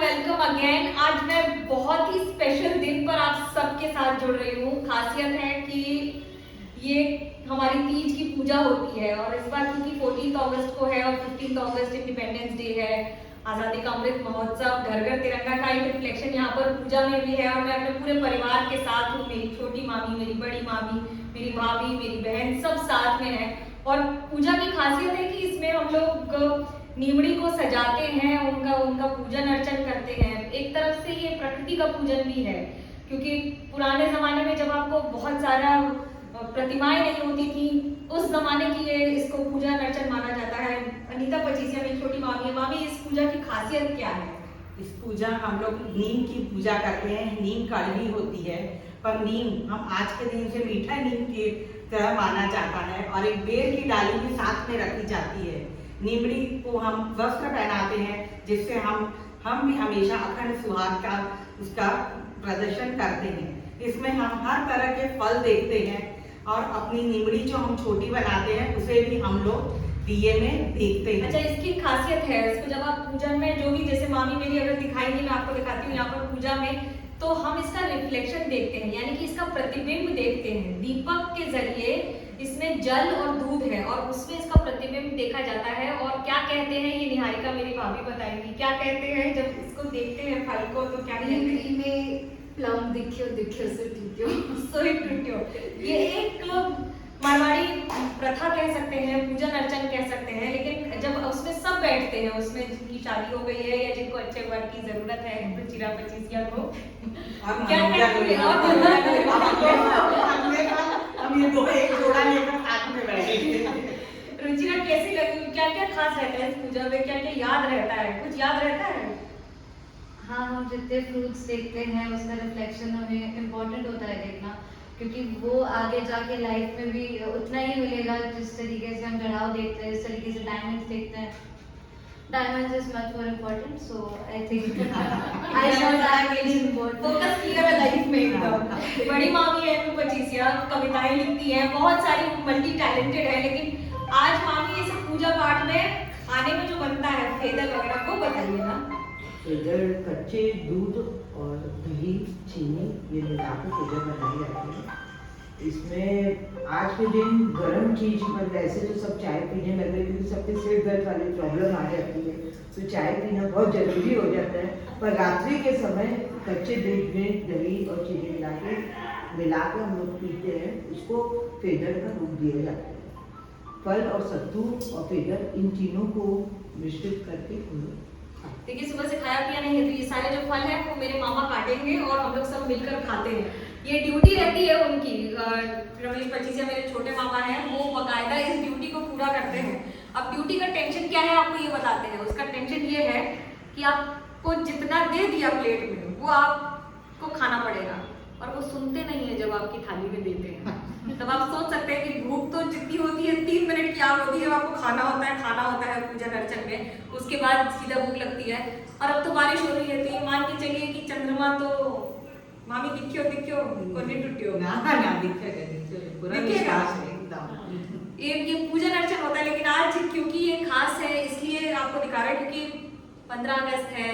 Welcome again. आज मैं बहुत ही स्पेशल दिन पर आप सबके साथ जुड़ रही हूँ। खासियत है कि ये हमारी तीज की पूजा होती है और इस बार क्योंकि 14 अगस्त को है और 15 अगस्त इंडिपेंडेंस डे है, आज़ादी का अमृत महोत्सव, घर घर तिरंगा का एक रिफ्लेक्शन यहाँ पर पूजा में भी है। और मैं अपने पूरे परिवार के साथ हूँ। मेरी छोटी मामी, मेरी बड़ी मामी, मेरी भाभी, मेरी बहन सब साथ में है। और पूजा की खासियत है कि इसमें हम लोग नीमड़ी को सजाते हैं, उनका पूजन अर्चन करते हैं। एक तरफ से ये प्रकृति का पूजन भी है, क्योंकि पुराने जमाने में जब आपको बहुत सारा प्रतिमाएं नहीं होती थी, उस जमाने की ये इसको पूजन अर्चन माना जाता है। अनीता पचीसिया मेरी छोटी मामी है। मामी, इस पूजा की खासियत क्या है? इस पूजा हम लोग नीम की पूजा करते हैं। नीम कड़वी होती है, पर नीम हम आज के दिन से मीठा नीम की तरह माना जाता है। और एक बेल की डाली भी साथ में रखी जाती है। नीमड़ी को हम वस्त्र पहनाते हैं, जिससे हम भी हमेशा अखंड सुहाग का उसका प्रदर्शन करते हैं। इसमें हम हर तरह के फल देखते हैं और अपनी नीमड़ी जो हम छोटी बनाते हैं उसे भी हम लोग दिए में देखते हैं। अच्छा, इसकी खासियत है, इसको जब आप पूजन में जो भी, जैसे मामी मेरी अगर दिखाई नहीं, मैं आपको दिखाती हूँ यहाँ पर पूजा में, तो हम इसका रिफ्लेक्शन देखते हैं, यानी कि इसका प्रतिबिंब देखते हैं। दीपक के जरिए इसमें जल और दूध है और उसमें इसका प्रतिबिंब देखा जाता है। और क्या कहते हैं, ये निहारिका मेरी भाभी बताएंगी, क्या कहते हैं जब इसको देखते हैं फल को, तो क्या कहते हैं? प्लम दिख्यो दिख्यो से टूट्यो सोई टूट्यो। ये एक मारवाड़ी प्रथा कह सकते हैं, पूजन अर्चन कह सकते हैं। लेकिन जब उसमें सब बैठते हैं, उसमें जिनकी शादी हो गई है या जिनको अच्छे वर की जरूरत है, रुचिरा पचीसिया को, क्या कहते हैं, हम ये दो एक जोड़ा लेकर साथ में बैठेंगे। रुचिरा कैसी लगी? क्या क्या खास रहता है इस पूजा में? क्या क्या याद रहता है? कुछ याद रहता है? हाँ, हम जितने फ्रूट्स देखते हैं उसका रिफ्लेक्शन हमें इम्पोर्टेंट होता है देखना, क्योंकि वो आगे जाके लाइफ में भी उतना ही मिलेगा। जिस तरीके से हम चढ़ाव देखते हैं, इस तरीके से डायमंड्स देखते हैं। Diamonds is much more important, so I think I should that very important. Focus clear है लाइफ में एकदम। बड़ी मामी है पचीसिया, कविताएं लिखती है, बहुत सारी मल्टी टैलेंटेड है। लेकिन आज मामी ये सब पूजा पाठ में खाने में जो बनता है फेदर वगैरह, वो बताइए ना। इधर कच्चे दूध और दही, चीनी ये मिला के पूजा बनाई जाती है। इसमें आज के दिन गर्म चीज पर, वैसे तो सब चाय पीने लगे क्योंकि सबके सिर दर्द वाली प्रॉब्लम आ जाती है, तो चाय पीना बहुत जरूरी हो जाता है। पर रात्रि के समय कच्चे दूध में दही और चीनी मिला के हम लोग पीते हैं। उसको फेदर का रूप दिया जाता है। फल और सत्तू और फेदर, इन तीनों को मिश्रित करके हम लोग। देखिए, सुबह से खाया पिया नहीं है, तो ये सारे जो फल हैं वो मेरे मामा काटेंगे और हम लोग सब मिलकर खाते हैं। ये ड्यूटी रहती है उनकी। रमेश पचीसिया मेरे छोटे मामा हैं, वो बकायदा इस ड्यूटी को पूरा करते हैं। अब ड्यूटी का टेंशन क्या है आपको ये बताते हैं। उसका टेंशन ये है कि आपको जितना दे दिया प्लेट में वो आपको खाना पड़ेगा, और वो सुनते नहीं है जब आपकी थाली में देते हैं। तब आप सोच सकते हैं कि भूख तो जितनी होती है 3 मिनट की आग होती है जब आपको खाना होता है पूजन अर्चन में, उसके बाद सीधा भूख लगती है। और अब तो बारिश हो रही है, तो ये मान के चलिए कि चंद्रमा तो मामी दिखियो कोने टूटियो ना दिखेगा, पूरा विश्वास है एकदम। ये पूजन अर्चन होता है। लेकिन आज क्योंकि ये खास है इसलिए आपको दिखा रहा है, क्योंकि 15 अगस्त है,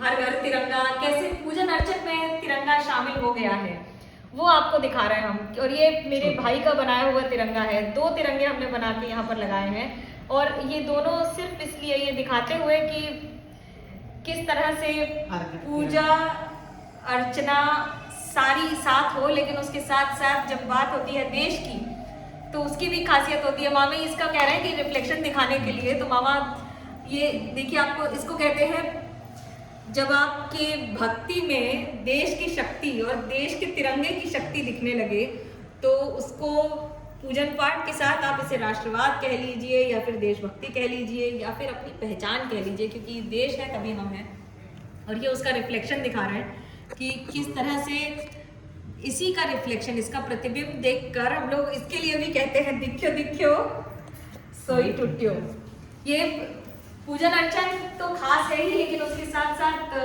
हर घर तिरंगा, कैसे पूजन अर्चन में तिरंगा शामिल हो गया है वो आपको दिखा रहे हैं हम। और ये मेरे भाई का बनाया हुआ तिरंगा है। 2 तिरंगे हमने बना के यहाँ पर लगाए हैं, और ये दोनों सिर्फ इसलिए ये दिखाते हुए कि किस तरह से पूजा अर्चना सारी साथ हो, लेकिन उसके साथ साथ जब बात होती है देश की तो उसकी भी खासियत होती है। मामा इसका कह रहे हैं कि रिफ्लेक्शन दिखाने के लिए, तो मामा ये देखिए, आपको इसको कहते हैं जब आपके भक्ति में देश की शक्ति और देश के तिरंगे की शक्ति दिखने लगे, तो उसको पूजन पाठ के साथ आप इसे राष्ट्रवाद कह लीजिए या फिर देशभक्ति कह लीजिए या फिर अपनी पहचान कह लीजिए, क्योंकि देश है तभी हम हैं। और ये उसका रिफ्लेक्शन दिखा रहे हैं कि किस तरह से इसी का रिफ्लेक्शन, इसका प्रतिबिंब देखकर हम लोग इसके लिए भी कहते हैं दिख्यो दिख्यो सोई टूट्यो। ये पूजन अर्चन तो खास है ही, लेकिन उसके साथ साथ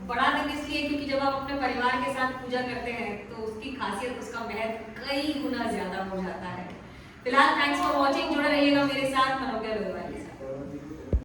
बड़ा दिन इसलिए क्योंकि जब आप अपने परिवार के साथ पूजा करते हैं तो उसकी खासियत, उसका महत्व कई गुना ज्यादा हो जाता है। फिलहाल थैंक्स फॉर वॉचिंग, जुड़े रहिएगा मेरे साथ मनोज्ञा लोहिवाल।